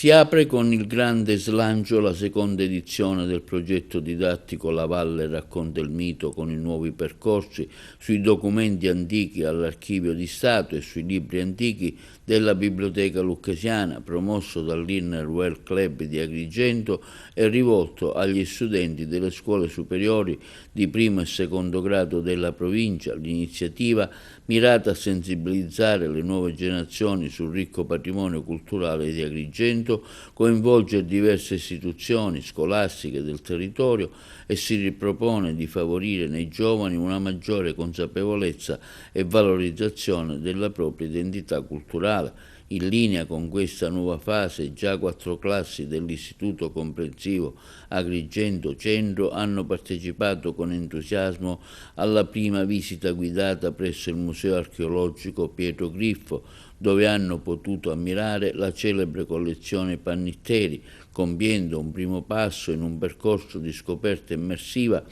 Si apre con il grande slancio la seconda edizione del progetto didattico La Valle racconta il mito, con i nuovi percorsi sui documenti antichi all'Archivio di Stato e sui libri antichi della Biblioteca Lucchesiana, promosso dall'Inner Well Club di Agrigento e rivolto agli studenti delle scuole superiori di primo e secondo grado della provincia. L'iniziativa, mirata a sensibilizzare le nuove generazioni sul ricco patrimonio culturale di Agrigento, coinvolge diverse istituzioni scolastiche del territorio e si ripropone di favorire nei giovani una maggiore consapevolezza e valorizzazione della propria identità culturale. In linea con questa nuova fase, già 4 classi dell'Istituto Comprensivo Agrigento Centro hanno partecipato con entusiasmo alla prima visita guidata presso il Museo Archeologico Pietro Griffo, dove hanno potuto ammirare la celebre collezione Pannitteri, compiendo un primo passo in un percorso di scoperta immersiva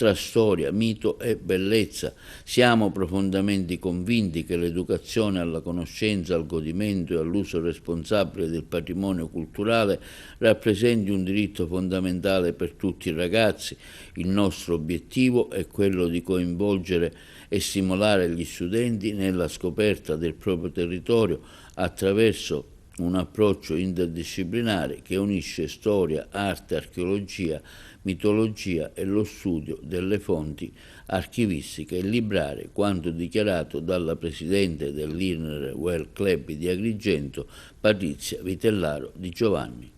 tra storia, mito e bellezza. Siamo profondamente convinti che l'educazione alla conoscenza, al godimento e all'uso responsabile del patrimonio culturale rappresenti un diritto fondamentale per tutti i ragazzi. Il nostro obiettivo è quello di coinvolgere e stimolare gli studenti nella scoperta del proprio territorio attraverso un approccio interdisciplinare che unisce storia, arte, archeologia, mitologia e lo studio delle fonti archivistiche e librarie, quanto dichiarato dalla presidente dell'Inner Well Club di Agrigento, Patrizia Vitellaro Di Giovanni.